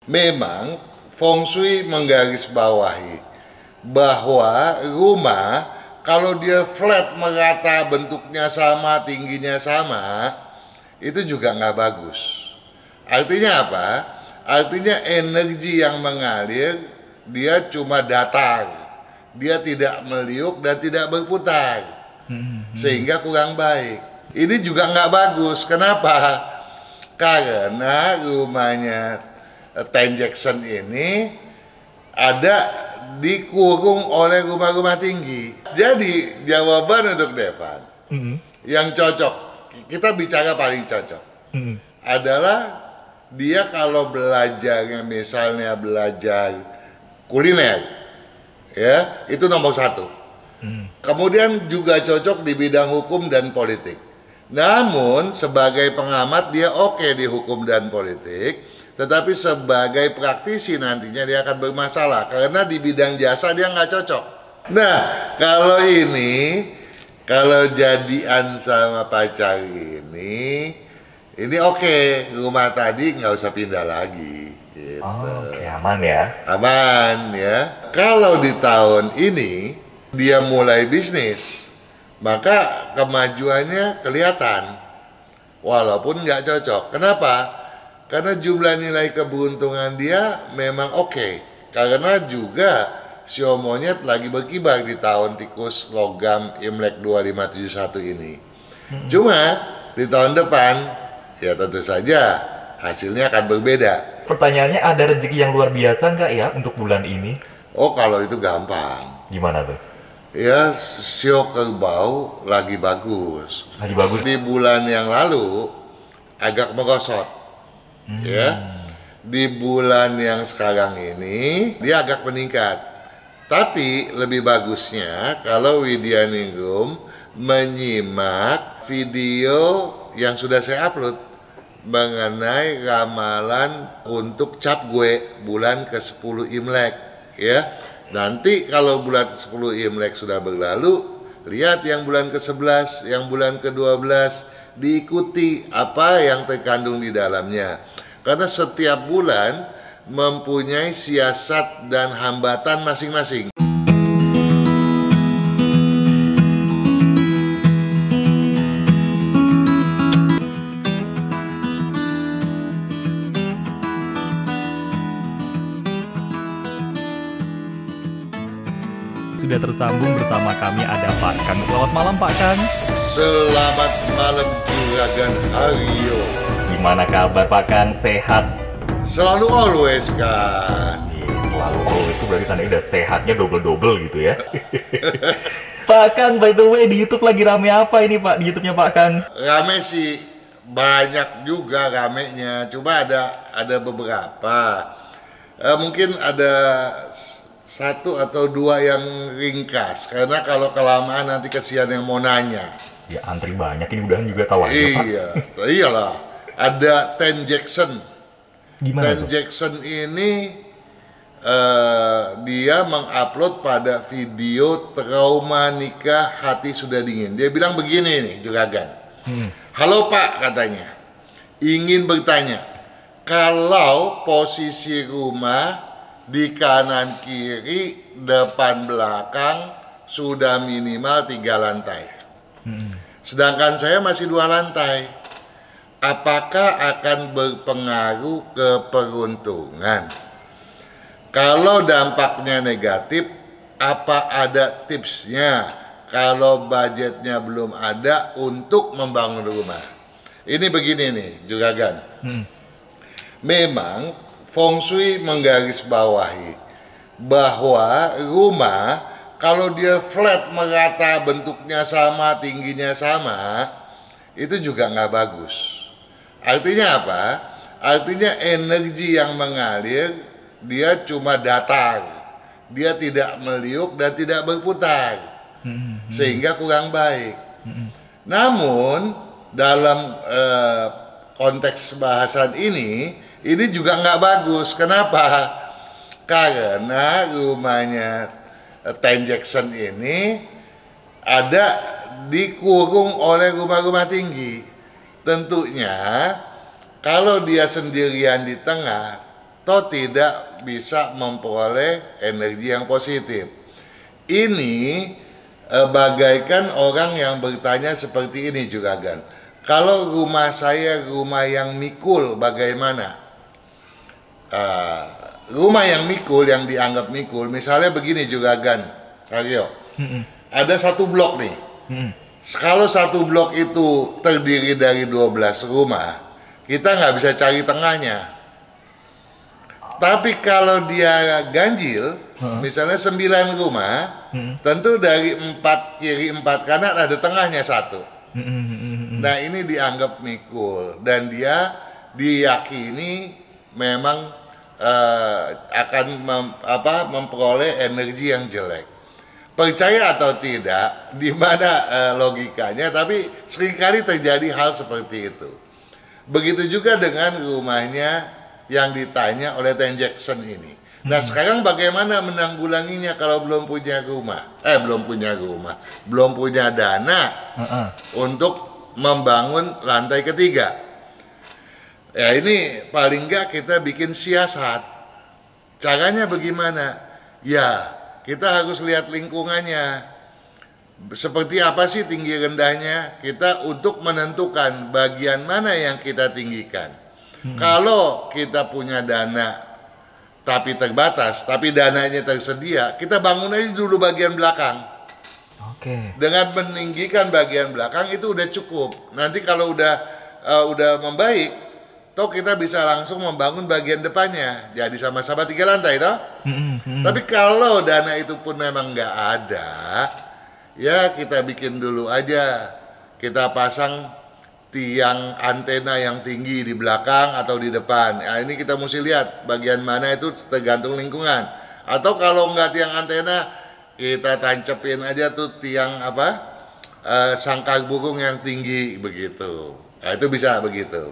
Memang Feng Shui menggarisbawahi bahwa rumah kalau dia flat merata, bentuknya sama, tingginya sama, itu juga nggak bagus. Artinya apa? Artinya energi yang mengalir dia cuma datar, dia tidak meliuk dan tidak berputar, sehingga kurang baik. Ini juga nggak bagus. Kenapa? Karena rumahnya Ten Jackson ini ada dikurung oleh rumah-rumah tinggi. Jadi jawaban untuk Devan yang cocok, kita bicara paling cocok adalah dia kalau belajarnya misalnya belajar kuliner, ya itu nomor 1. Kemudian juga cocok di bidang hukum dan politik. Namun sebagai pengamat dia oke di hukum dan politik, tetapi sebagai praktisi nantinya dia akan bermasalah karena di bidang jasa dia nggak cocok. Nah kalau ini, kalau jadian sama pacar ini oke, rumah tadi nggak usah pindah lagi. Gitu. Oke, aman ya. Aman ya. Kalau di tahun ini dia mulai bisnis, maka kemajuannya kelihatan walaupun nggak cocok. Kenapa? Karena jumlah nilai keberuntungan dia memang oke. Karena juga sio monyet lagi berkibar di tahun tikus logam Imlek 2571 ini. Cuma di tahun depan ya tentu saja hasilnya akan berbeda. Pertanyaannya, ada rezeki yang luar biasa nggak ya untuk bulan ini? Oh kalau itu gampang. Gimana tuh? Ya, sio kerbau lagi bagus. Lagi bagus. Di bulan yang lalu agak merosot. Ya. Di bulan yang sekarang ini dia agak meningkat. Tapi lebih bagusnya kalau Widyaningrum menyimak video yang sudah saya upload mengenai ramalan untuk cap gue bulan ke-10 Imlek, ya. Nanti kalau bulan ke-10 Imlek sudah berlalu, lihat yang bulan ke-11, yang bulan ke-12, diikuti apa yang terkandung di dalamnya. Karena setiap bulan mempunyai siasat dan hambatan masing-masing. Sudah tersambung bersama kami ada Pak Kang. Selamat malam Pak Kang. Selamat malam Juragan Aryo. Gimana kabar Pak Kang? Sehat? Selalu always kan. Selalu always itu berarti tandanya udah sehatnya double-double gitu ya. Pak Kang, by the way di YouTube lagi rame apa ini Pak? Di YouTube-nya Pak Kang? Rame sih, banyak juga ramenya. Coba ada beberapa. Mungkin ada 1 atau 2 yang ringkas. Karena kalau kelamaan nanti kesian yang mau nanya. Ya antri banyak ini, udahan juga tahu aja Pak. Iya, iyalah. Ada Ten Jackson. Gimana Ten tuh? Jackson ini dia mengupload pada video trauma nikah hati sudah dingin. Dia bilang begini nih, Juragan. Halo Pak, katanya. Ingin bertanya, kalau posisi rumah di kanan kiri, depan belakang sudah minimal 3 lantai. Sedangkan saya masih 2 lantai. Apakah akan berpengaruh ke peruntungan? Kalau dampaknya negatif, apa ada tipsnya kalau budgetnya belum ada untuk membangun rumah? Ini begini nih, Juragan. Memang Feng Shui menggarisbawahi bahwa rumah kalau dia flat merata, bentuknya sama, tingginya sama, itu juga nggak bagus. Artinya apa? Artinya energi yang mengalir dia cuma datar, dia tidak meliuk dan tidak berputar, sehingga kurang baik. Namun dalam konteks bahasan ini juga nggak bagus. Kenapa? Karena rumahnya Ten Jackson ini ada dikurung oleh rumah-rumah tinggi. Tentunya kalau dia sendirian di tengah, toh tidak bisa memperoleh energi yang positif. Ini bagaikan orang yang bertanya seperti ini Juragan. Kalau rumah saya rumah yang mikul bagaimana? Rumah yang mikul, yang dianggap mikul, misalnya begini Juragan, Aryo. Ada satu blok nih. Kalau satu blok itu terdiri dari 12 rumah, kita nggak bisa cari tengahnya. Tapi kalau dia ganjil, misalnya 9 rumah, tentu dari 4 kiri 4 kanan ada tengahnya satu. Nah ini dianggap mikul dan dia diyakini memang akan memperoleh energi yang jelek. Percaya atau tidak, di mana logikanya, tapi seringkali terjadi hal seperti itu. Begitu juga dengan rumahnya yang ditanya oleh Ten Jackson ini. Nah sekarang bagaimana menanggulanginya kalau belum punya rumah? Belum punya dana untuk membangun lantai ketiga. Ya ini paling nggak kita bikin siasat. Caranya bagaimana? Ya kita harus lihat lingkungannya. Seperti apa sih tinggi rendahnya? Kita untuk menentukan bagian mana yang kita tinggikan. Kalau kita punya dana tapi terbatas, tapi dananya tersedia, kita bangun aja dulu bagian belakang. Dengan meninggikan bagian belakang itu udah cukup. Nanti kalau udah membaik, toh kita bisa langsung membangun bagian depannya. Jadi sama-sama 3 lantai toh. Tapi kalau dana itu pun memang nggak ada, ya kita bikin dulu aja. Kita pasang tiang antena yang tinggi di belakang atau di depan. Nah, ini kita mesti lihat bagian mana itu tergantung lingkungan. Atau kalau nggak tiang antena, kita tancepin aja tuh tiang sangkar burung yang tinggi begitu. Nah, itu bisa begitu.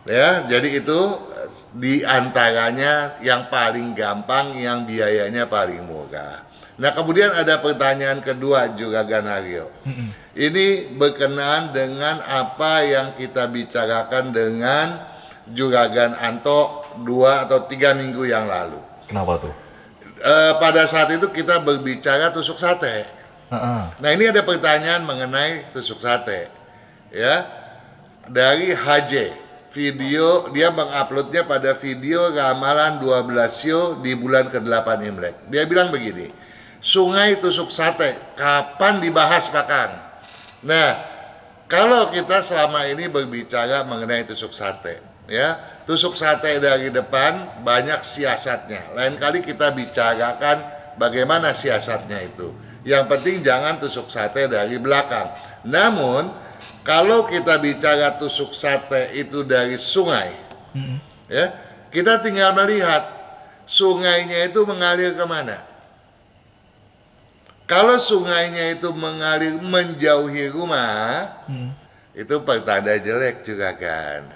Ya, jadi itu di antaranya yang paling gampang, yang biayanya paling murah. Nah, kemudian ada pertanyaan kedua Juragan Haryo. Ini berkenaan dengan apa yang kita bicarakan dengan Juragan Anto 2 atau 3 minggu yang lalu. Kenapa tuh? Pada saat itu kita berbicara tusuk sate. Nah ini ada pertanyaan mengenai tusuk sate. Ya, dari HJ. Video, dia menguploadnya pada video ramalan 12 show di bulan ke-8 Imlek. Dia bilang begini, sungai tusuk sate, kapan dibahas Pak Kang? Nah, kalau kita selama ini berbicara mengenai tusuk sate, ya, tusuk sate dari depan banyak siasatnya. Lain kali kita bicarakan bagaimana siasatnya itu. Yang penting jangan tusuk sate dari belakang. Namun, kalau kita bicara tusuk sate itu dari sungai, ya, kita tinggal melihat sungainya itu mengalir kemana. Kalau sungainya itu mengalir menjauhi rumah, itu pertanda jelek juga kan.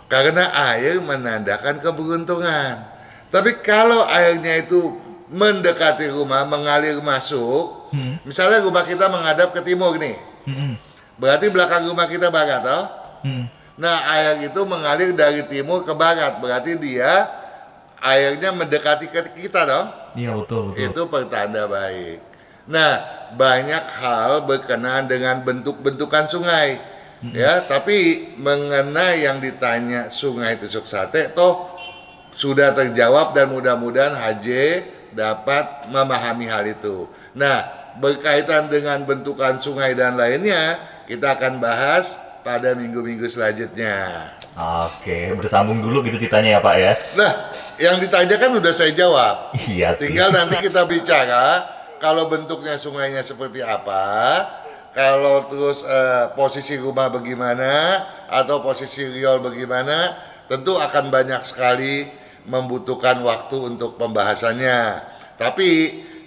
Karena air menandakan keberuntungan. Tapi kalau airnya itu mendekati rumah, mengalir masuk, misalnya rumah kita menghadap ke timur nih, berarti belakang rumah kita barat, toh? Nah, air itu mengalir dari timur ke barat, berarti dia airnya mendekati ke kita, toh? Iya, betul. Itu pertanda baik. Nah, banyak hal berkenaan dengan bentuk-bentukan sungai, ya. Tapi mengenai yang ditanya sungai tusuk sate, toh sudah terjawab dan mudah-mudahan HJ dapat memahami hal itu. Nah, berkaitan dengan bentukan sungai dan lainnya, kita akan bahas pada minggu-minggu selanjutnya. Oke, bersambung dulu gitu ceritanya ya Pak ya. Nah, yang ditanya kan udah saya jawab. Iya sih. Tinggal nanti kita bicara kalau bentuknya sungainya seperti apa, kalau terus posisi rumah bagaimana, atau posisi riol bagaimana, tentu akan banyak sekali membutuhkan waktu untuk pembahasannya. Tapi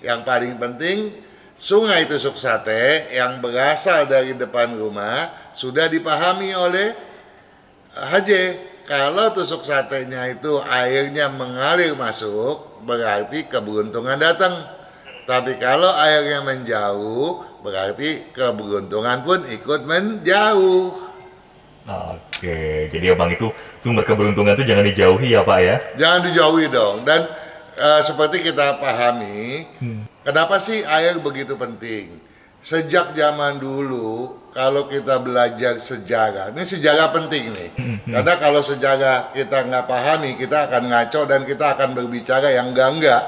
yang paling penting, sungai tusuk sate yang berasal dari depan rumah sudah dipahami oleh HJ. Kalau tusuk satenya itu airnya mengalir masuk, berarti keberuntungan datang. Tapi kalau airnya menjauh, berarti keberuntungan pun ikut menjauh. Oke, jadi abang itu sumber keberuntungan itu jangan dijauhi ya Pak ya? Jangan dijauhi dong. Dan seperti kita pahami, kenapa sih air begitu penting? Sejak zaman dulu, kalau kita belajar sejarah, ini sejarah penting nih. Karena kalau sejarah kita nggak pahami, kita akan ngaco dan kita akan berbicara yang enggak.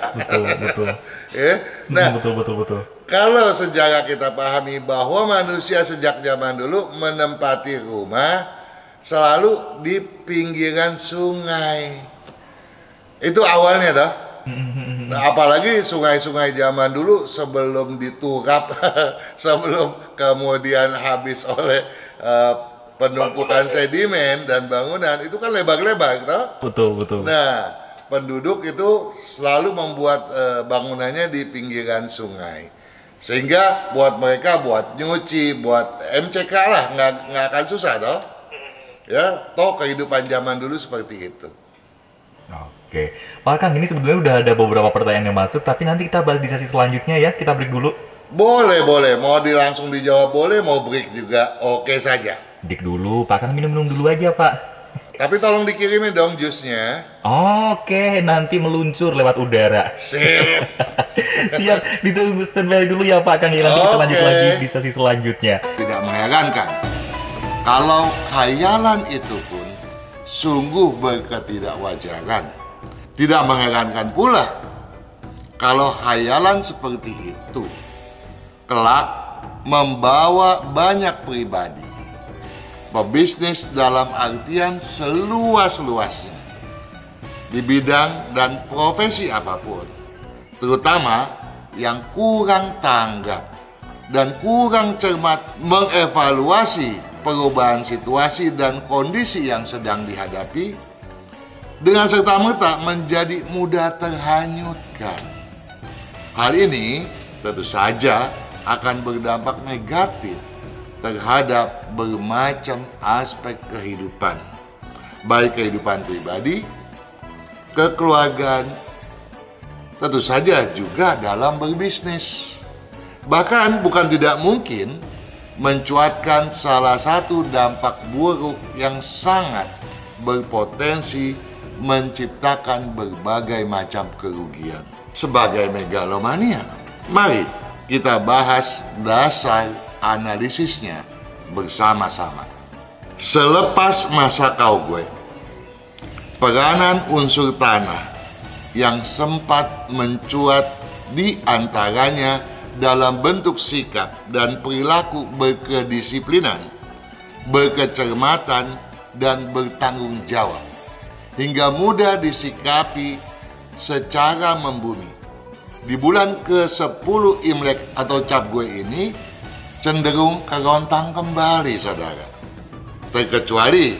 Betul. Ya? Nah, Betul. kalau sejarah kita pahami bahwa manusia sejak zaman dulu menempati rumah selalu di pinggiran sungai. Itu awalnya toh. Nah, apalagi sungai-sungai zaman dulu sebelum diturap, sebelum kemudian habis oleh penumpukan sedimen dan bangunan, itu kan lebar-lebar toh. Betul. Nah, penduduk itu selalu membuat bangunannya di pinggiran sungai. Sehingga buat mereka buat nyuci, buat MCK lah, nggak akan susah toh. Ya, toh kehidupan zaman dulu seperti itu. Oke, Pak Kang, ini sebenarnya udah ada beberapa pertanyaan yang masuk, tapi nanti kita bahas di sesi selanjutnya ya. Kita break dulu. Boleh. Mau langsung dijawab boleh, mau break juga oke saja. Break dulu, Pak Kang minum dulu aja Pak. Tapi tolong dikirimin dong jusnya. Oke, nanti meluncur lewat udara. Sip. Siap, ditunggu standby dulu ya Pak Kang. Nanti kita lanjut lagi di sesi selanjutnya. Tidak mengherankan kalau khayalan itu pun sungguh berketidakwajaran. Tidak mengherankan pula kalau khayalan seperti itu kelak membawa banyak pribadi pebisnis dalam artian seluas-luasnya di bidang dan profesi apapun, terutama yang kurang tanggap dan kurang cermat mengevaluasi perubahan situasi dan kondisi yang sedang dihadapi, dengan serta-merta menjadi mudah terhanyutkan. Hal ini tentu saja akan berdampak negatif terhadap bermacam aspek kehidupan, baik kehidupan pribadi, kekeluargaan, tentu saja juga dalam berbisnis. Bahkan bukan tidak mungkin mencuatkan salah satu dampak buruk yang sangat berpotensi menciptakan berbagai macam kerugian. Sebagai megalomania, mari kita bahas dasar analisisnya bersama-sama. Selepas masa Kaugoi, peranan unsur tanah yang sempat mencuat di antaranya dalam bentuk sikap dan perilaku berkedisiplinan, berkecermatan, dan bertanggung jawab, hingga mudah disikapi secara membumi. Di bulan ke-10 Imlek atau Cap Gui ini cenderung kerontang kembali, saudara. Terkecuali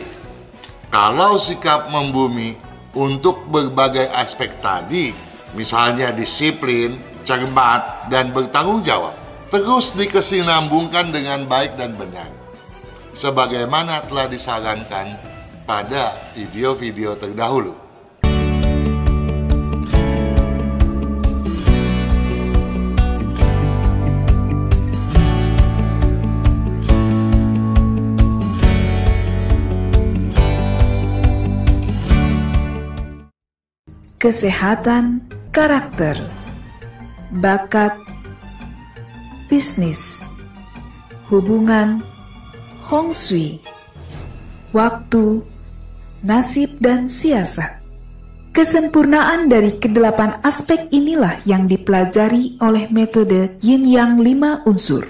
kalau sikap membumi untuk berbagai aspek tadi, misalnya disiplin, cermat, dan bertanggung jawab, terus dikesinambungkan dengan baik dan benar, sebagaimana telah disarankan pada video-video terdahulu. Kesehatan karakter, bakat, bisnis, hubungan, Hong Shui, waktu, nasib, dan siasat. Kesempurnaan dari kedelapan aspek inilah yang dipelajari oleh metode Yin Yang 5 unsur,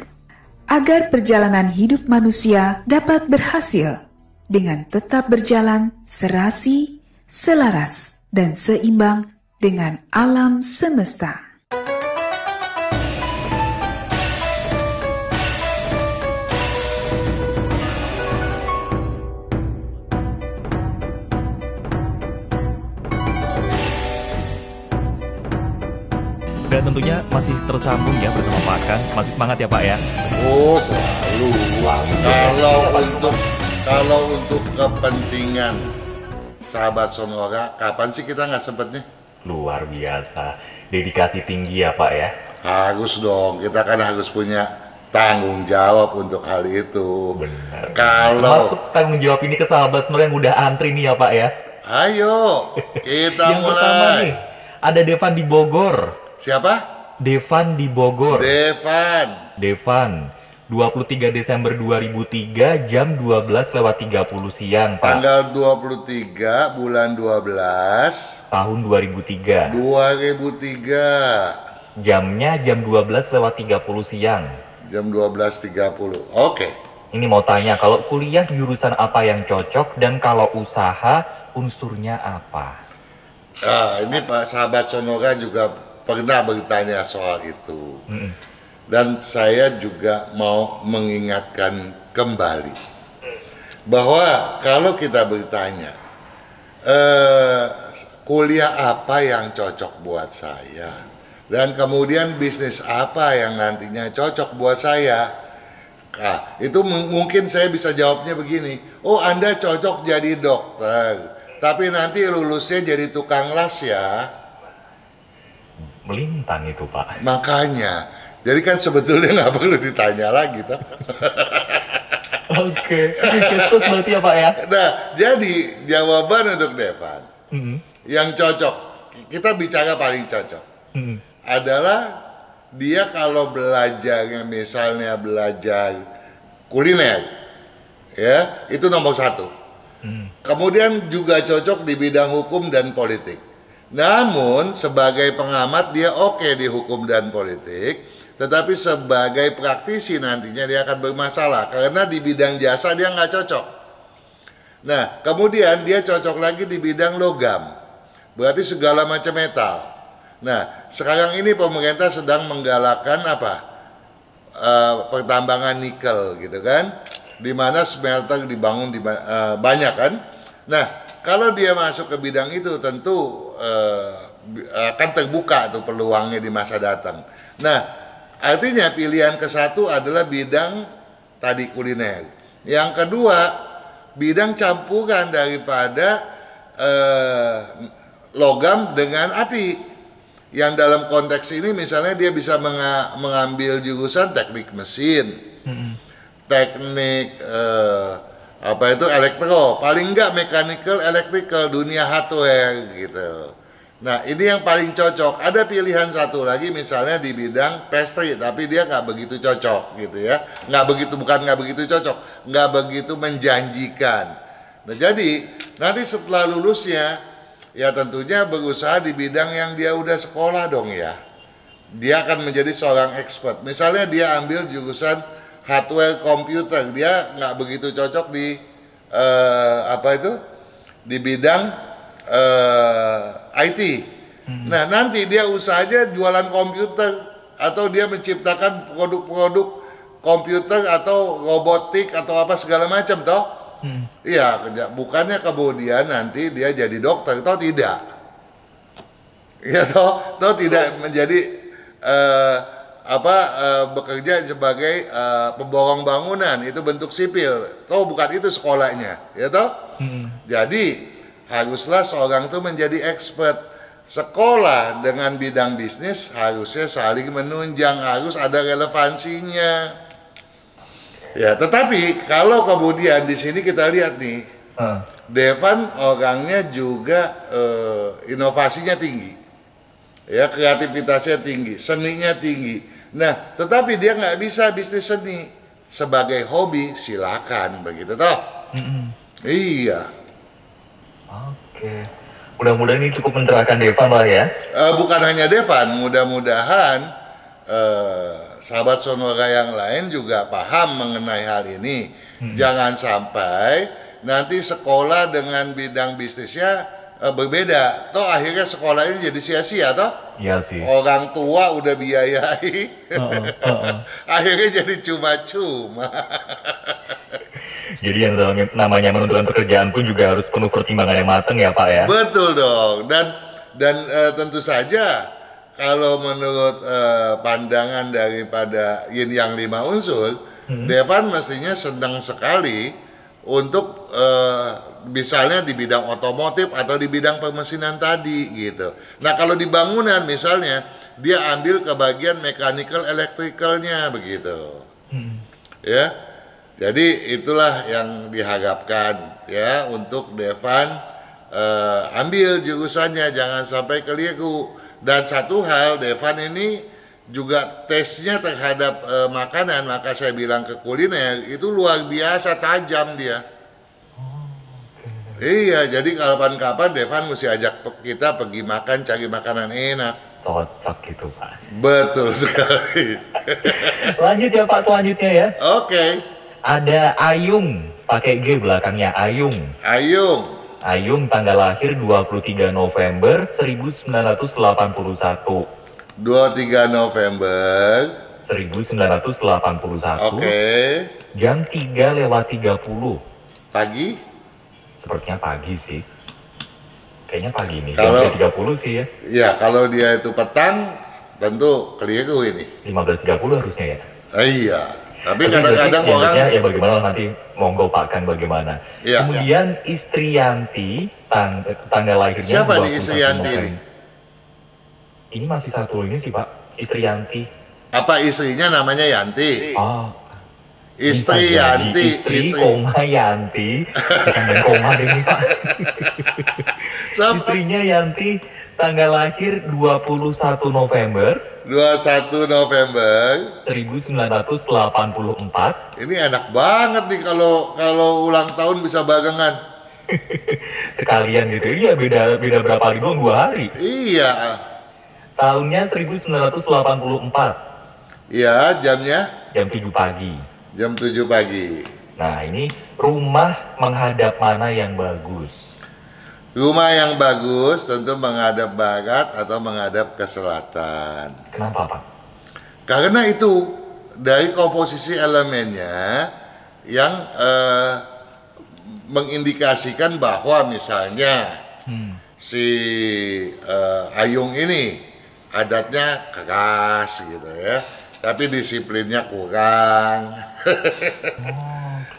agar perjalanan hidup manusia dapat berhasil dengan tetap berjalan serasi, selaras, dan seimbang dengan alam semesta. Dan tentunya masih tersambung ya bersama Pak Kang. Masih semangat ya Pak ya? Oh, selalu. Kalau untuk kepentingan sahabat Sonora, kapan sih kita nggak sempetnya? Luar biasa. Dedikasi tinggi ya Pak ya? Harus dong, kita kan harus punya tanggung jawab untuk hal itu. Benar. Kalau Masuk tanggung jawab ini ke sahabat semua yang udah antri nih ya Pak ya. ayo kita Yang pertama mulai. nih, ada Devan di Bogor. Siapa? Devan di Bogor. Devan. 23 Desember 2003 jam 12:30 siang, Pak. Tanggal 23 bulan 12 Tahun 2003. 2003 Jamnya jam 12:30 siang. jam 12.30. Oke. Ini mau tanya, kalau kuliah jurusan apa yang cocok dan kalau usaha unsurnya apa? Ini Pak sahabat Sonora juga pernah bertanya soal itu. Dan saya juga mau mengingatkan kembali bahwa kalau kita bertanya kuliah apa yang cocok buat saya dan kemudian bisnis apa yang nantinya cocok buat saya, itu mungkin saya bisa jawabnya begini, oh Anda cocok jadi dokter tapi nanti lulusnya jadi tukang las ya. Melintang itu Pak. Makanya jadi kan sebetulnya nggak perlu ditanya lagi toh. Oke, terus berarti ya Pak ya? Nah, jadi jawaban untuk Devan yang cocok, kita bicara paling cocok adalah dia kalau belajarnya misalnya belajar kuliner, ya itu nomor 1. Kemudian juga cocok di bidang hukum dan politik. Namun sebagai pengamat dia oke di hukum dan politik. Tetapi sebagai praktisi nantinya dia akan bermasalah karena di bidang jasa dia nggak cocok. Nah, kemudian dia cocok lagi di bidang logam, berarti segala macam metal. Nah, sekarang ini pemerintah sedang menggalakkan apa? Pertambangan nikel gitu kan, di mana smelter dibangun di banyak kan. Nah, kalau dia masuk ke bidang itu tentu akan terbuka tuh peluangnya di masa datang. Nah, artinya pilihan ke-1 adalah bidang tadi kuliner. Yang kedua, bidang campuran daripada logam dengan api. Yang dalam konteks ini misalnya dia bisa mengambil jurusan teknik mesin, teknik apa itu elektro, paling enggak mechanical, electrical, dunia hardware gitu. Nah ini yang paling cocok. Ada pilihan satu lagi misalnya di bidang pastry, tapi dia nggak begitu cocok gitu ya, nggak begitu cocok, nggak begitu menjanjikan. Nah jadi nanti setelah lulusnya ya tentunya berusaha di bidang yang dia udah sekolah dong ya. Dia akan menjadi seorang expert. Misalnya dia ambil jurusan hardware komputer, dia nggak begitu cocok di apa itu di bidang IT. Nah nanti dia usahanya jualan komputer atau dia menciptakan produk-produk komputer atau robotik atau apa segala macam toh. Iya, bukannya kemudian nanti dia jadi dokter toh tidak. Ya toh tidak menjadi bekerja sebagai pemborong bangunan, itu bentuk sipil. Toh bukan itu sekolahnya, ya toh. Jadi haruslah seorang itu menjadi expert. Sekolah dengan bidang bisnis harusnya saling menunjang, harus ada relevansinya. Ya, tetapi kalau kemudian di sini kita lihat nih, Devan orangnya juga inovasinya tinggi, ya kreativitasnya tinggi, seninya tinggi. Nah, tetapi dia nggak bisa bisnis seni sebagai hobi, silakan begitu toh. Iya. Oke, mudah-mudahan ini cukup mencerahkan Devan lah ya. Bukan hanya Devan, mudah-mudahan sahabat Sonora yang lain juga paham mengenai hal ini. Jangan sampai nanti sekolah dengan bidang bisnisnya berbeda. Toh akhirnya sekolahnya jadi sia-sia toh. Iya sih. Orang tua udah biayai, akhirnya jadi cuma-cuma. Jadi yang namanya menentukan pekerjaan pun juga harus penuh pertimbangan yang matang ya Pak ya. Betul dong. Dan tentu saja kalau menurut pandangan daripada Yin Yang 5 unsur, Devan mestinya senang sekali untuk misalnya di bidang otomotif atau di bidang pemesinan tadi gitu. Nah kalau di bangunan misalnya dia ambil ke bagian mechanical electricalnya begitu. Ya, jadi itulah yang diharapkan ya untuk Devan ambil jurusannya, jangan sampai keliru. Dan satu hal, Devan ini juga tesnya terhadap makanan, maka saya bilang ke kuliner itu luar biasa tajam dia. Iya, jadi kapan-kapan Devan mesti ajak kita pergi makan, cari makanan enak. Cocok gitu Pak. Betul sekali. Lanjut ya Pak selanjutnya ya. Oke. Ada Ayung, pakai G belakangnya, Ayung. Ayung. Ayung tanggal lahir 23 November 1981. 23 November 1981. Oke. Jam 3:30. Pagi? Sepertinya pagi sih. Kayaknya pagi nih, Kalau- jam 3:30 sih ya. Ya, kalau dia itu petang, tentu keliru ini. 15:30 harusnya ya. Iya. Tapi Tapi kadang-kadang berarti orang ya bagaimana nanti monggo Pak Kang bagaimana. Iya. Kemudian Istrianti tanggal lahirnya Siapa nih 21 Istrianti November. ini? Ini masih satu ini sih Pak, Istrianti. apa istrinya namanya Yanti? Oh, Istri bisa jadi Yanti, istri koma Yanti. Bukan dan koma deh nih Pak. Siapa? Istrinya Yanti tanggal lahir 21 November 21 November. 1984. Ini enak banget nih kalau ulang tahun bisa barengan. Sekalian gitu. Iya beda berapa hari doang, 2 hari. Iya. Tahunnya 1984. Iya, jamnya Jam 7 pagi. jam 7 pagi. Nah, ini rumah menghadap mana yang bagus? Rumah yang bagus tentu menghadap barat atau menghadap ke selatan. Kenapa, Pak? Karena itu dari komposisi elemennya yang mengindikasikan bahwa misalnya si Ayung ini adatnya keras gitu ya, tapi disiplinnya kurang.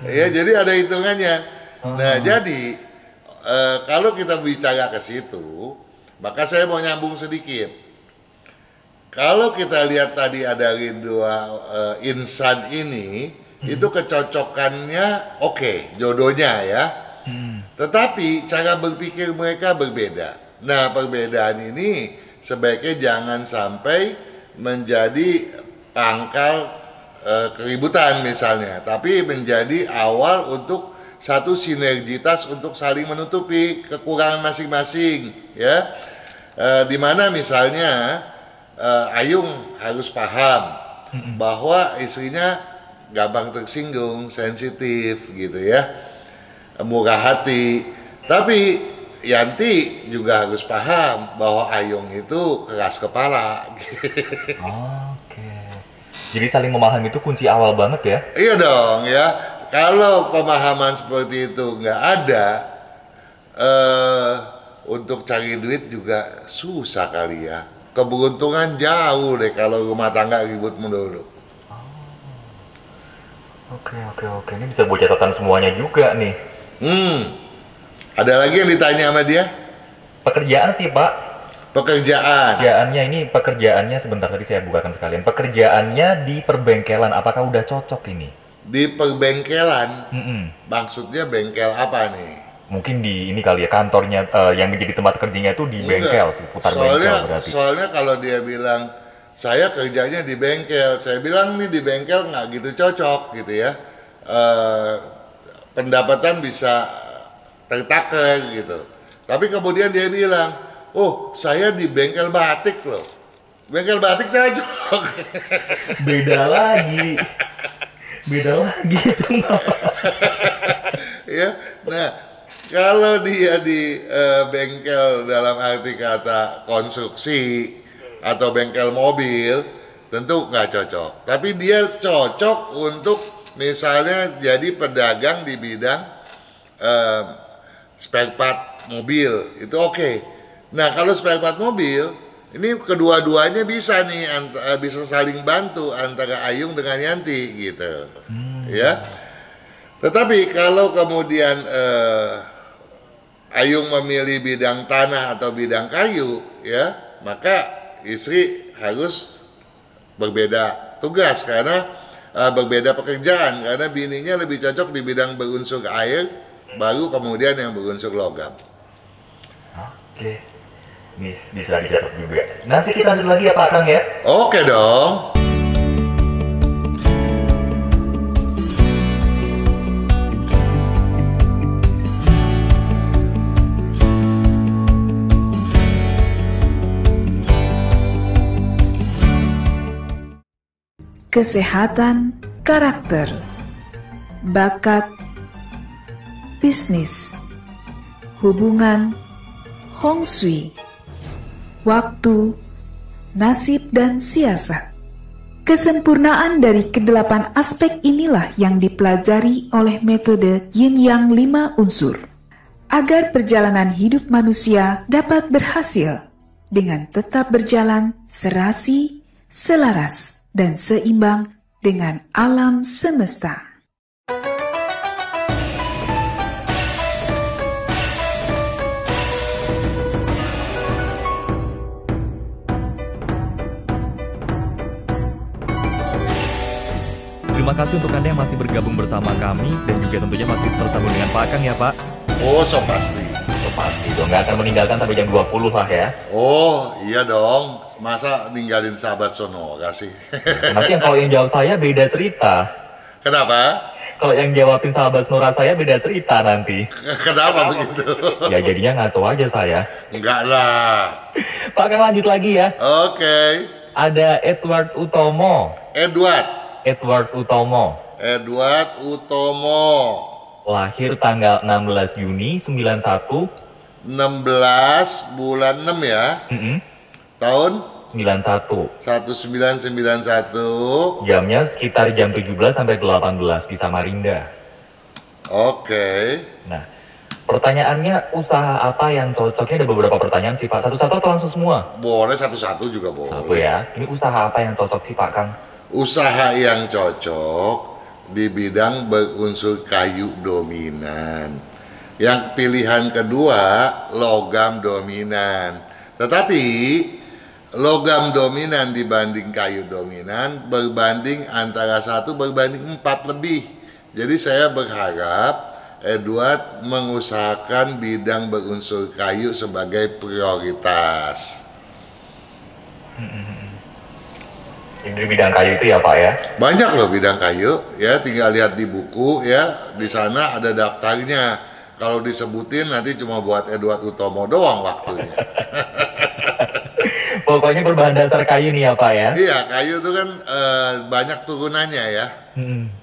Ya, jadi ada hitungannya. Nah, jadi kalau kita bicara ke situ, maka saya mau nyambung sedikit. Kalau kita lihat tadi ada dua insan ini, itu kecocokannya oke, jodohnya ya. Tetapi cara berpikir mereka berbeda. Nah, perbedaan ini sebaiknya jangan sampai menjadi pangkal keributan misalnya, tapi menjadi awal untuk satu sinergitas untuk saling menutupi kekurangan masing-masing ya. Dimana misalnya Ayung harus paham bahwa istrinya gampang tersinggung, sensitif gitu ya, murah hati. Tapi Yanti juga harus paham bahwa Ayung itu keras kepala. Oke. Jadi saling memahami itu kunci awal banget ya? Iya dong ya. Kalau pemahaman seperti itu nggak ada, untuk cari duit juga susah kali ya. Keberuntungan jauh deh kalau rumah tangga ribut melulu. Oke. Ini bisa buat catatan semuanya juga nih. Ada lagi yang ditanya sama dia? Pekerjaan sih, Pak. Pekerjaan. Pekerjaannya sebentar tadi saya bukakan sekalian. Pekerjaannya di perbengkelan, apakah udah cocok ini? Di perbengkelan, maksudnya bengkel apa nih? Mungkin di ini kali ya, kantornya yang menjadi tempat kerjanya itu di bengkel sih, putar bengkel berarti. Soalnya kalau dia bilang saya kerjanya di bengkel, saya bilang nih di bengkel nggak gitu cocok gitu ya. Pendapatan bisa tertaker gitu. Tapi kemudian dia bilang, oh saya di bengkel batik loh. Bengkel batik cocok. Beda lagi itu. Ya, nah kalau dia di bengkel dalam arti kata konstruksi atau bengkel mobil, tentu nggak cocok. Tapi dia cocok untuk misalnya jadi pedagang di bidang spare part mobil, itu oke. Nah kalau spare part mobil, ini kedua-duanya bisa nih, bisa saling bantu antara Ayung dengan Yanti gitu, ya. Tetapi kalau kemudian Ayung memilih bidang tanah atau bidang kayu, ya, maka istri harus berbeda tugas karena berbeda pekerjaan karena bininya lebih cocok di bidang berunsur air, baru kemudian yang berunsur logam. Oke, ini bisa dicatat juga. Nanti kita lanjut lagi ya Pak Kang ya. Oke dong. Kesehatan karakter, bakat, bisnis, hubungan, Hong Shui, waktu, nasib dan siasat. Kesempurnaan dari kedelapan aspek inilah yang dipelajari oleh metode Yin Yang 5 unsur. Agar perjalanan hidup manusia dapat berhasil dengan tetap berjalan serasi, selaras, dan seimbang dengan alam semesta. Terima kasih untuk Anda yang masih bergabung bersama kami dan juga tentunya masih tersambung dengan Pak Kang ya Pak. Oh, so pasti. So pasti dong, nggak akan meninggalkan sampai jam 20 lah ya. Oh, iya dong. Masa ninggalin sahabat Sonora sih? Nanti kalau yang jawab saya beda cerita. Kenapa? Kalau yang jawabin sahabat Sonora saya beda cerita nanti. Kenapa begitu? Ya jadinya ngaco aja saya. Enggak lah. Pak Kang lanjut lagi ya. Oke. Ada Edward Utomo. Edward Utomo. Lahir tanggal 16 Juni 91. 16 bulan 6 ya. Tahun 91. 1991. Jamnya sekitar jam 17 sampai 18 di Samarinda. Oke. Nah, pertanyaannya usaha apa yang cocoknya, ada beberapa pertanyaan sih Pak. Satu-satu atau langsung semua? Boleh satu-satu juga Satu boleh. ya. Ini usaha apa yang cocok sih Pak Kang? Usaha yang cocok di bidang berunsur kayu dominan. Yang pilihan kedua logam dominan. Tetapi logam dominan dibanding kayu dominan berbanding antara 1 berbanding 4 lebih. Jadi saya berharap Edward mengusahakan bidang berunsur kayu sebagai prioritas. Ini bidang kayu itu ya Pak ya? Banyak loh bidang kayu, ya tinggal lihat di buku ya, di sana ada daftarnya. Kalau disebutin nanti cuma buat Edward Utomo doang waktunya. Pokoknya berbahan dasar kayu nih ya Pak ya? Iya, kayu itu kan banyak turunannya ya.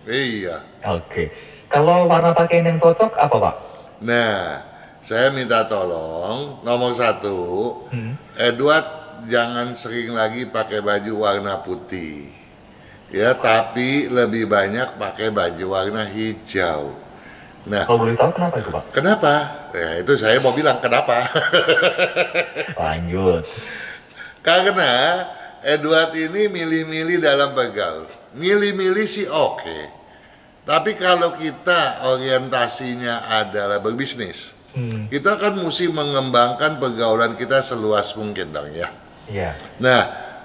Iya. Oke. Kalau warna pakaian yang cocok apa Pak? Nah, saya minta tolong nomor 1, Edward jangan sering lagi pakai baju warna putih. Ya, tapi lebih banyak pakai baju warna hijau. Nah, Kalau boleh tahu kenapa itu Pak? kenapa? Ya, itu saya mau bilang kenapa. Lanjut. Karena Edward ini milih-milih dalam bergaul. Milih-milih sih oke. Tapi kalau kita orientasinya adalah berbisnis, kita kan mesti mengembangkan pergaulan kita seluas mungkin dong ya. Iya. Nah,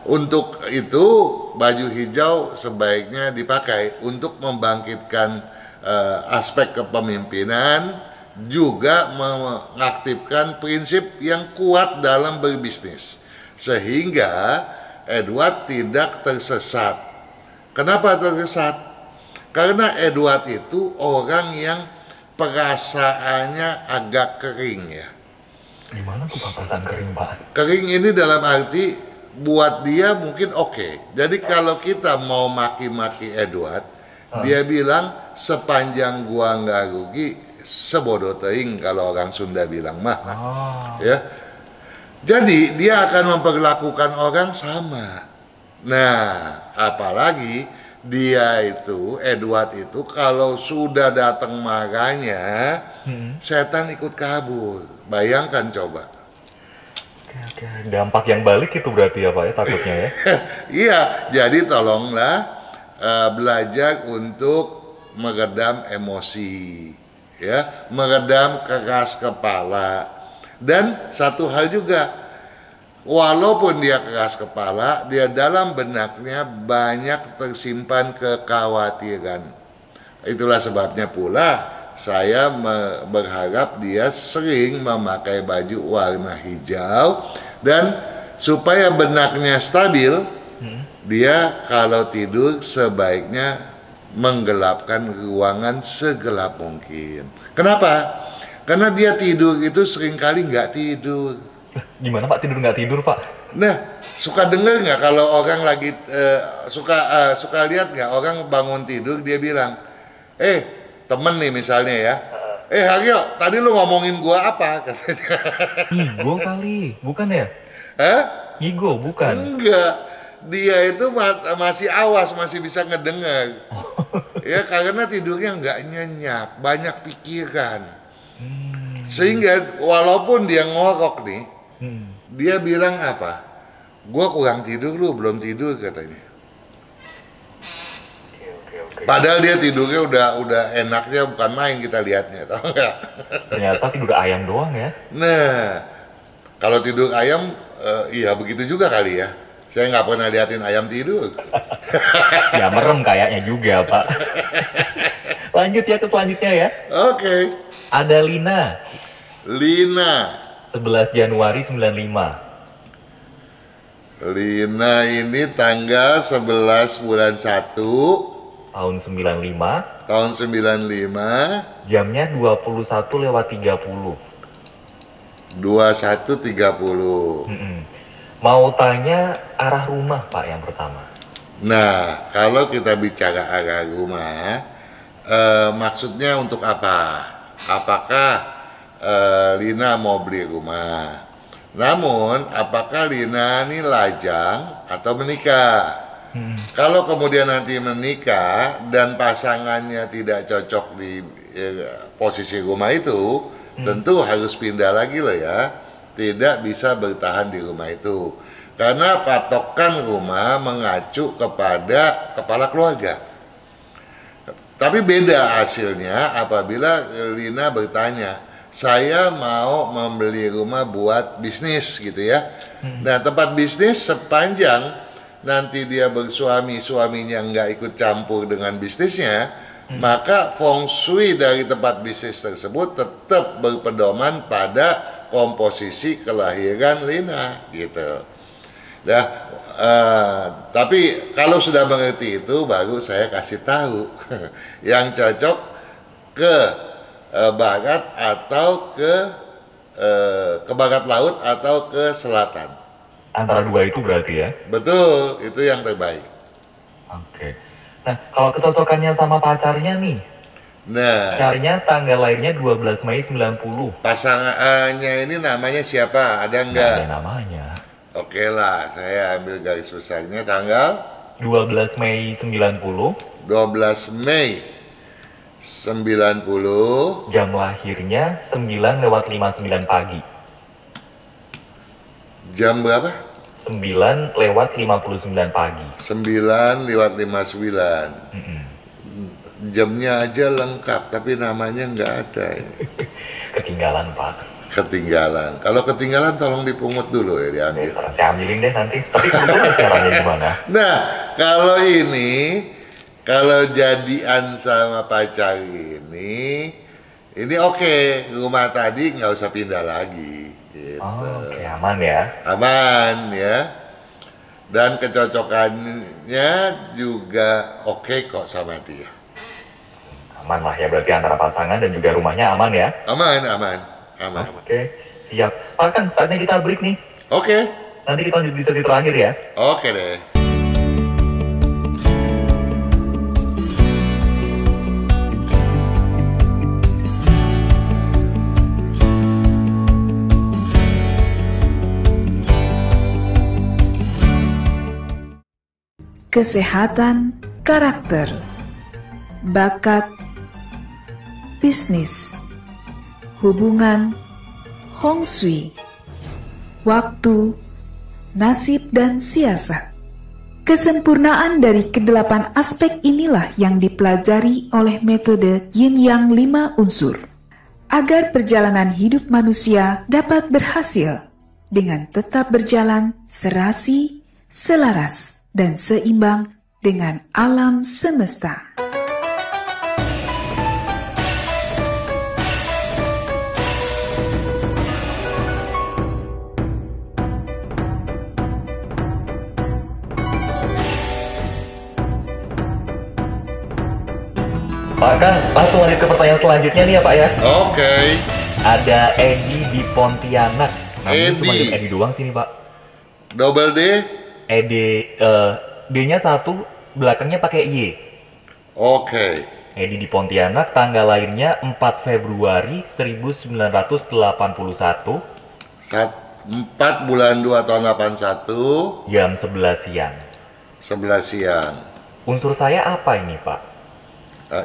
untuk itu baju hijau sebaiknya dipakai untuk membangkitkan aspek kepemimpinan, juga mengaktifkan prinsip yang kuat dalam berbisnis. Sehingga Edward tidak tersesat. Kenapa tersesat? Karena Edward itu orang yang perasaannya agak kering ya. Gimana tuh Pak perasaan kering Pak? Kering ini dalam arti buat dia mungkin oke. Jadi kalau kita mau maki-maki Edward, dia bilang sepanjang gua nggak rugi, sebodoh teing kalau orang Sunda bilang mah. Ya. Jadi dia akan memperlakukan orang sama. Nah, apalagi dia itu, Edward itu kalau sudah datang marahnya, setan ikut kabur. Bayangkan coba. Oke. Dampak yang balik itu berarti ya Pak ya, takutnya ya? Iya, jadi tolonglah belajar untuk meredam emosi, ya, meredam keras kepala. Dan satu hal juga, walaupun dia keras kepala, dia dalam benaknya banyak tersimpan kekhawatiran. Itulah sebabnya pula saya berharap dia sering memakai baju warna hijau, dan supaya benaknya stabil, dia kalau tidur sebaiknya menggelapkan ruangan segelap mungkin. Kenapa? Karena dia tidur itu seringkali nggak tidur. Gimana Pak tidur nggak tidur Pak? Nah, suka denger nggak kalau orang lagi suka lihat nggak orang bangun tidur dia bilang, temen nih misalnya ya, Haryo, tadi lu ngomongin gua apa? Katanya. Ngigo kali, bukan ya? Hah? Ngigo, bukan? Enggak, dia itu masih awas, masih bisa ngedengar. Ya karena tidurnya nggak nyenyak, banyak pikiran. Sehingga walaupun dia ngorok nih, dia bilang apa? Gua kurang tidur, lu belum tidur katanya. Padahal dia tidurnya udah enaknya bukan main, kita lihatnya, tau nggak? Ternyata tidur ayam doang ya? Nah, kalau tidur ayam, iya begitu juga kali ya. Saya nggak pernah liatin ayam tidur. Ya merem kayaknya juga Pak. Lanjut ya ke selanjutnya ya. Oke. Ada Lina. 11 Januari 95. Lina ini tanggal 11 bulan 1 tahun 95. tahun 95, jamnya 21:30. 21.30. Mau tanya arah rumah Pak yang pertama. Nah, kalau kita bicara arah rumah, maksudnya untuk apa? Apakah Lina mau beli rumah? Namun, apakah Lina ini lajang atau menikah? Kalau kemudian nanti menikah dan pasangannya tidak cocok di posisi rumah itu, tentu harus pindah lagi loh ya. Tidak bisa bertahan di rumah itu. Karena patokan rumah mengacu kepada kepala keluarga. Tapi beda hasilnya apabila Lina bertanya, saya mau membeli rumah buat bisnis gitu ya. Nah, tempat bisnis sepanjang nanti dia bersuami, suaminya nggak ikut campur dengan bisnisnya, maka feng shui dari tempat bisnis tersebut tetap berpedoman pada komposisi kelahiran Lina gitu. Nah, tapi kalau sudah mengerti itu baru saya kasih tahu yang cocok ke barat atau ke barat laut atau ke selatan. Antara dua itu berarti ya? Betul, itu yang terbaik. Oke. Nah, kalau kecocokannya sama pacarnya nih, Nah, pacarnya tanggal lahirnya 12 Mei 90. pasangannya ini namanya siapa? Ada Nggak nggak? ada namanya. Oke lah, saya ambil garis besarnya tanggal 12 Mei 90. 12 Mei 90. Jam lahirnya 9:59 pagi. Jam berapa? 9:59 pagi. 9:59. Jamnya aja lengkap, tapi namanya nggak ada ini. Ketinggalan Pak. Ketinggalan. Kalau ketinggalan tolong dipungut dulu ya, diambil. Saya ambilin deh nanti. Tapi kebetulan caranya gimana? Nah, kalau kalau jadian sama pacar ini oke, rumah tadi nggak usah pindah lagi. Gitu. Oke, aman ya. Aman ya. Dan kecocokannya juga oke kok sama dia. Aman lah ya, berarti antara pasangan dan juga rumahnya aman ya. Aman. Oke, siap. Pak kan saatnya kita break nih. Oke. Nanti kita lanjut di sesi terakhir ya. Oke deh. Kesehatan karakter, bakat, bisnis, hubungan, hong shui, waktu, nasib, dan siasat. Kesempurnaan dari kedelapan aspek inilah yang dipelajari oleh metode Yin Yang 5 unsur. Agar perjalanan hidup manusia dapat berhasil, dengan tetap berjalan serasi, selaras, dan seimbang dengan alam semesta. Pak Kang, langsung lanjut ke pertanyaan selanjutnya nih ya Pak ya. Oke. Ada Edi di Pontianak. Namun cuma Edi. Edi doang sini Pak. Double D. Edi, D-nya 1, belakangnya pakai Y. Oke. Edi di Pontianak, tanggal lahirnya 4 Februari 1981. 4 bulan 2 tahun 81. Jam 11 siang. 11 siang. Unsur saya apa ini Pak?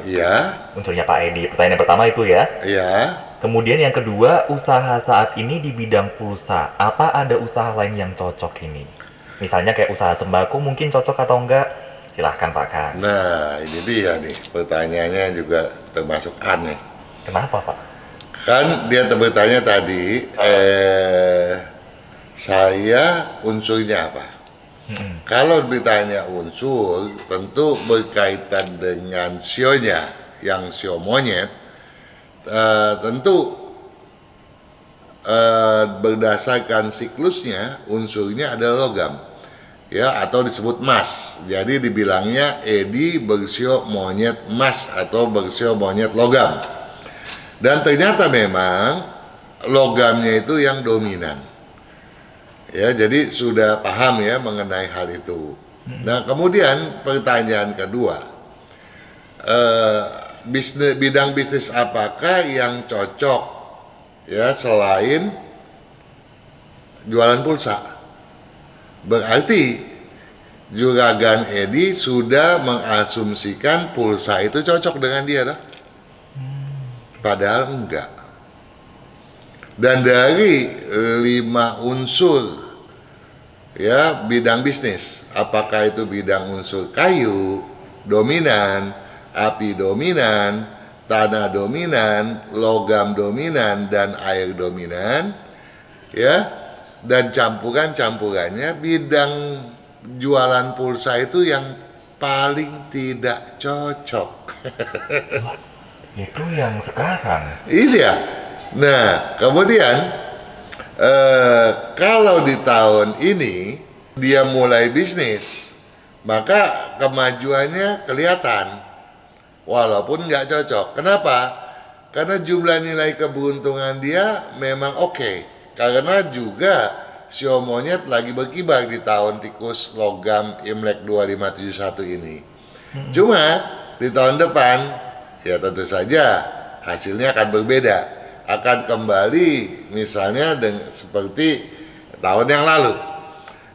Iya. Unsurnya Pak Edi. Pertanyaan yang pertama itu ya. Iya. Kemudian yang kedua, usaha saat ini di bidang pulsa. Apa ada usaha lain yang cocok ini? Misalnya kayak usaha sembako mungkin cocok atau enggak? Silahkan Pak Kang. Nah, ini dia nih. Pertanyaannya juga termasuk aneh. Kenapa Pak? Kan dia bertanya tadi, saya unsurnya apa? Kalau ditanya unsur, tentu berkaitan dengan sionya, yang sio monyet, tentu berdasarkan siklusnya, unsurnya adalah logam, ya, atau disebut emas. Jadi dibilangnya Edi bersio monyet emas atau bersio monyet logam. Dan ternyata memang logamnya itu yang dominan. Ya, jadi sudah paham ya mengenai hal itu. Nah, kemudian pertanyaan kedua, bidang bisnis apakah yang cocok ya selain jualan pulsa? Berarti Juragan Edi sudah mengasumsikan pulsa itu cocok dengan dia, dah. Padahal enggak. Dan dari 5 unsur ya bidang bisnis, apakah itu bidang unsur kayu dominan, api dominan, tanah dominan, logam dominan, dan air dominan, ya, dan campurannya, bidang jualan pulsa itu yang paling tidak cocok. Itu yang sekarang. Iya. Nah, kemudian kalau di tahun ini dia mulai bisnis, maka kemajuannya kelihatan, walaupun nggak cocok. Kenapa? Karena jumlah nilai keberuntungan dia memang oke. Karena juga sio monyet lagi berkibar di tahun tikus logam Imlek 2571 ini. Cuma di tahun depan, ya tentu saja hasilnya akan berbeda. Akan kembali misalnya seperti tahun yang lalu,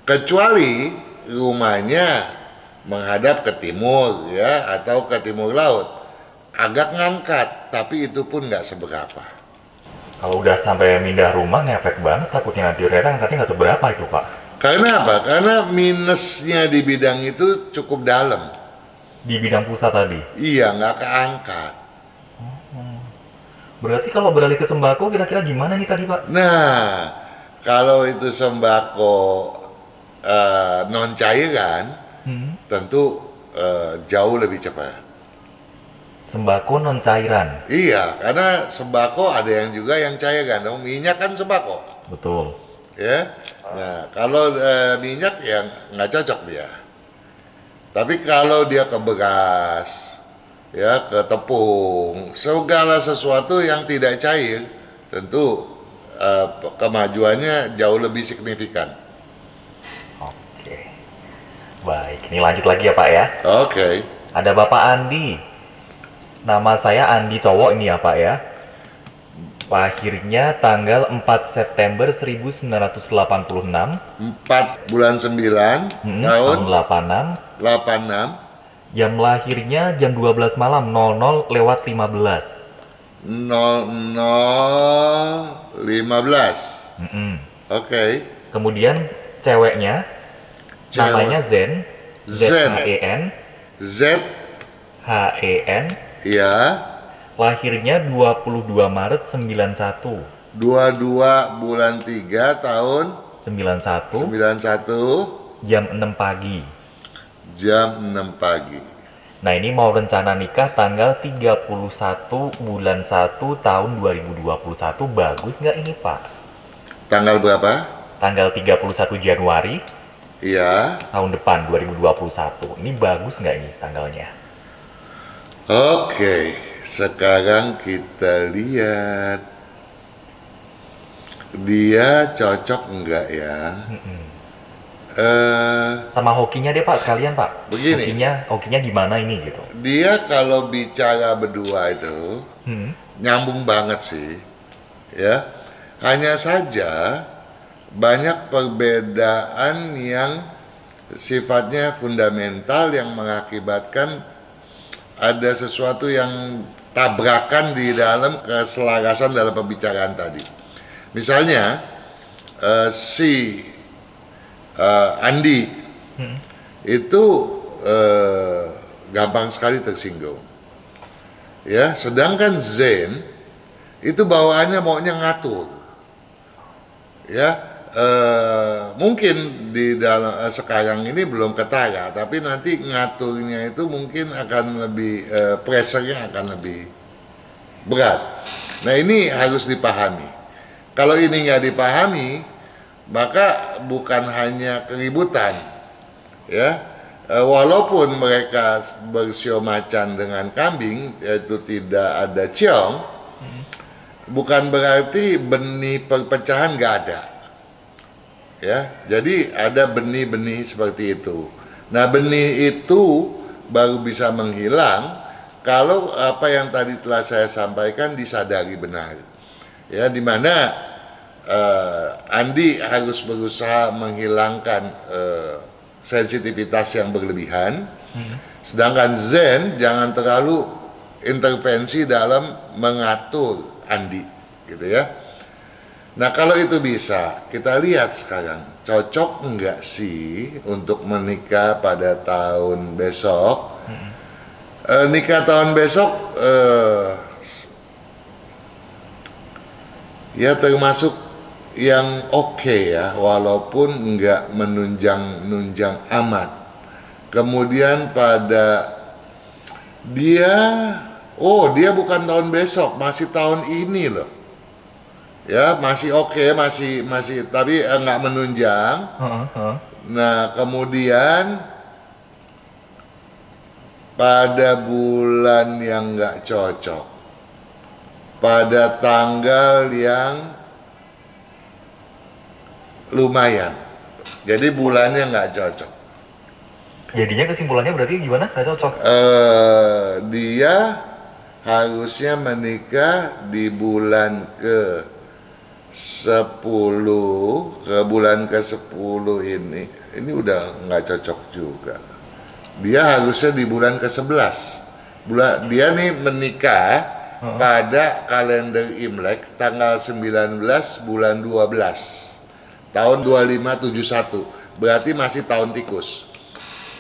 kecuali rumahnya menghadap ke timur ya, atau ke timur laut, agak ngangkat, tapi itu pun nggak seberapa. Kalau udah sampai pindah rumah ngefek banget, takutnya nanti ternyata ngangkatnya nggak seberapa itu Pak. Karena apa? Karena minusnya di bidang itu cukup dalam. Di bidang pulsa tadi? Iya, nggak keangkat. Berarti kalau beralih ke sembako kira-kira gimana nih tadi Pak? Nah, kalau itu sembako non cairan, tentu jauh lebih cepat. Sembako non cairan? Iya, karena sembako ada yang juga yang cairan. Minyak kan sembako. Betul. Ya, nah kalau minyak yang nggak cocok dia. Tapi kalau dia ke beras, ya ke tepung, segala sesuatu yang tidak cair, tentu kemajuannya jauh lebih signifikan. Oke, baik. Ini lanjut lagi ya Pak ya. Oke. Ada Bapak Andi. Nama saya Andi cowok ini ya Pak ya. Lahirnya tanggal 4 September 1986. 4 bulan 9 tahun 86. 86. Jam lahirnya jam 12 malam 00:15. 00:15. Oke. Kemudian ceweknya namanya Zen. Zen. Z-H-E-N. Z-H-E-N. Ya. Lahirnya 22 Maret 91. 22 bulan 3 tahun 91 91 jam 6 pagi. jam 6 pagi. Nah, ini mau rencana nikah tanggal 31 bulan 1 tahun 2021. Bagus nggak ini, Pak? Tanggal berapa? Tanggal 31 Januari Iya. tahun depan 2021. Ini bagus nggak ini tanggalnya? Oke, sekarang kita lihat dia cocok enggak ya? Sama hokinya deh, Pak, sekalian, Pak. Begini. Hokinya gimana ini gitu? Dia kalau bicara berdua itu Hmm. nyambung banget sih, ya. Hanya saja banyak perbedaan yang sifatnya fundamental yang mengakibatkan ada sesuatu yang tabrakan di dalam keselarasan dalam pembicaraan tadi. Misalnya si Andi itu gampang sekali tersinggung, ya. Sedangkan Zen itu bawaannya maunya ngatur, ya. Mungkin di dalam sekarang ini belum ketara, tapi nanti ngaturnya itu mungkin akan lebih pressure-nya akan lebih berat. Nah, ini harus dipahami. Kalau ini nggak dipahami, maka bukan hanya keributan, ya. Walaupun mereka bersio macan dengan kambing, yaitu tidak ada ciong, bukan berarti benih perpecahan nggak ada, ya. Jadi ada benih-benih seperti itu. Nah, benih itu baru bisa menghilang kalau apa yang tadi telah saya sampaikan disadari benar, ya, dimana Andi harus berusaha menghilangkan sensitivitas yang berlebihan, sedangkan Zen jangan terlalu intervensi dalam mengatur Andi, gitu ya. Nah, kalau itu bisa, kita lihat sekarang cocok enggak sih untuk menikah pada tahun besok. Nikah tahun besok ya termasuk yang oke ya, walaupun enggak menunjang amat. Kemudian pada dia, dia bukan tahun besok, masih tahun ini loh. Ya, masih oke, masih tapi enggak menunjang. Nah, kemudian pada bulan yang enggak cocok, pada tanggal yang lumayan, jadi bulannya nggak cocok. Jadinya kesimpulannya berarti gimana? Nggak cocok? Dia harusnya menikah di bulan ke-10, ke bulan ke-10 ini udah nggak cocok juga. Dia harusnya di bulan ke-11. Dia nih menikah pada kalender Imlek tanggal 19 bulan 12 tahun 2571, berarti masih tahun tikus.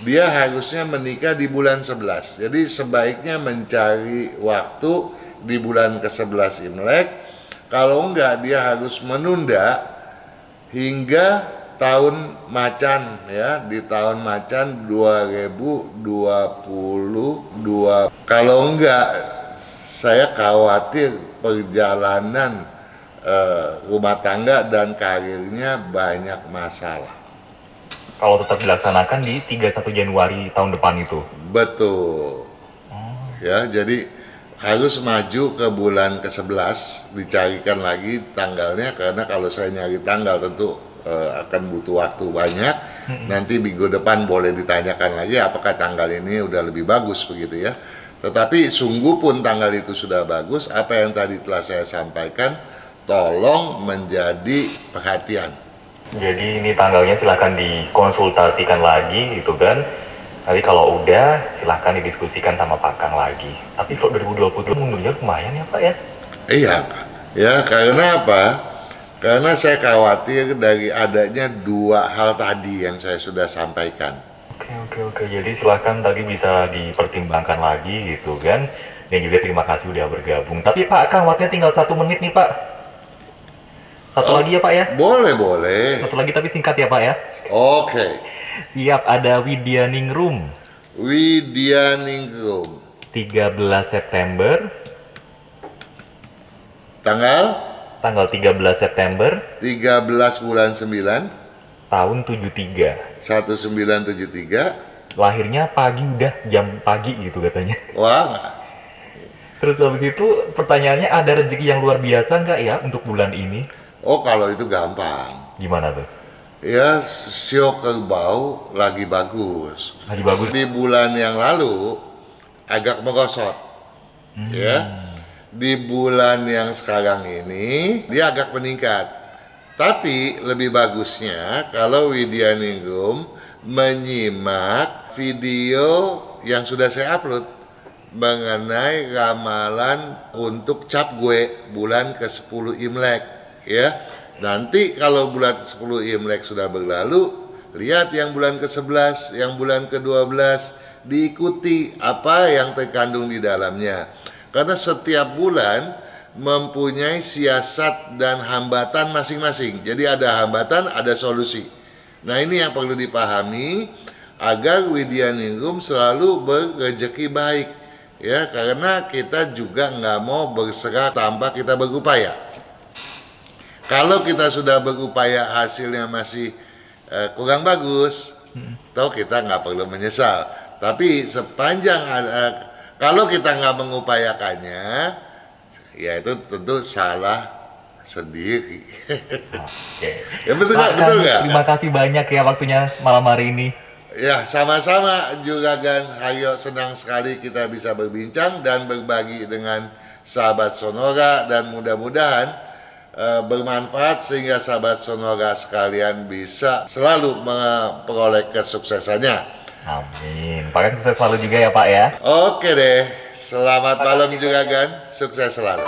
Dia harusnya menikah di bulan 11. Jadi sebaiknya mencari waktu di bulan ke-11 Imlek. Kalau enggak, dia harus menunda hingga tahun macan, ya, di tahun macan 2022. Kalau enggak, saya khawatir perjalanan rumah tangga dan karirnya banyak masalah. Kalau tetap dilaksanakan di 31 Januari tahun depan itu? Betul. Ya, jadi harus maju ke bulan ke-11, dicarikan lagi tanggalnya, karena kalau saya nyari tanggal tentu akan butuh waktu banyak. Nanti minggu depan boleh ditanyakan lagi apakah tanggal ini udah lebih bagus begitu ya. Tetapi sungguh pun tanggal itu sudah bagus, apa yang tadi telah saya sampaikan tolong menjadi perhatian. Jadi ini tanggalnya silahkan dikonsultasikan lagi gitu kan. Nanti kalau udah silahkan didiskusikan sama Pak Kang lagi. Tapi kalau 2020 mundurnya lumayan ya Pak ya? Iya, ya, karena apa? Karena saya khawatir dari adanya dua hal tadi yang saya sudah sampaikan. Oke. Jadi silahkan tadi bisa dipertimbangkan lagi gitu kan. Dan juga terima kasih udah bergabung. Tapi Pak Kang, waktunya tinggal 1 menit nih Pak. Satu lagi ya Pak ya? Boleh. Satu lagi tapi singkat ya Pak ya? Oke. Siap, ada Widyaningrum. Widyaningrum. 13 September. Tanggal 13 September. 13 bulan 9. Tahun 73. 1973. Lahirnya pagi, udah jam pagi gitu katanya. Wah. Terus habis itu pertanyaannya, ada rezeki yang luar biasa nggak ya untuk bulan ini? Oh, kalau itu gampang. Gimana tuh? Ya, sio kerbau lagi bagus. Lagi bagus. Di bulan yang lalu agak merosot. Ya. Di bulan yang sekarang ini dia agak meningkat. Tapi lebih bagusnya kalau Widyaningrum menyimak video yang sudah saya upload mengenai ramalan untuk cap gue bulan ke-10 Imlek, ya. Nanti kalau bulan ke-10 Imlek sudah berlalu, lihat yang bulan ke-11, yang bulan ke-12, diikuti apa yang terkandung di dalamnya. Karena setiap bulan mempunyai siasat dan hambatan masing-masing. Jadi ada hambatan, ada solusi. Nah, ini yang perlu dipahami agar Widyaningrum selalu berrezeki baik. Ya, karena kita juga nggak mau berserah tanpa kita berupaya. Kalau kita sudah berupaya hasilnya masih kurang bagus, toh kita nggak perlu menyesal. Tapi sepanjang kalau kita nggak mengupayakannya, ya itu tentu salah sendiri. Oke. Ya betul nggak? Terima kasih banyak ya waktunya malam hari ini. Ya, sama-sama Juragan Haryo, senang sekali kita bisa berbincang dan berbagi dengan sahabat Sonora, dan mudah-mudahan bermanfaat sehingga sahabat Sonora sekalian bisa selalu memperoleh kesuksesannya. Amin. Pak Kang sukses selalu juga ya Pak ya. Oke deh, selamat malam Juragan, sukses selalu.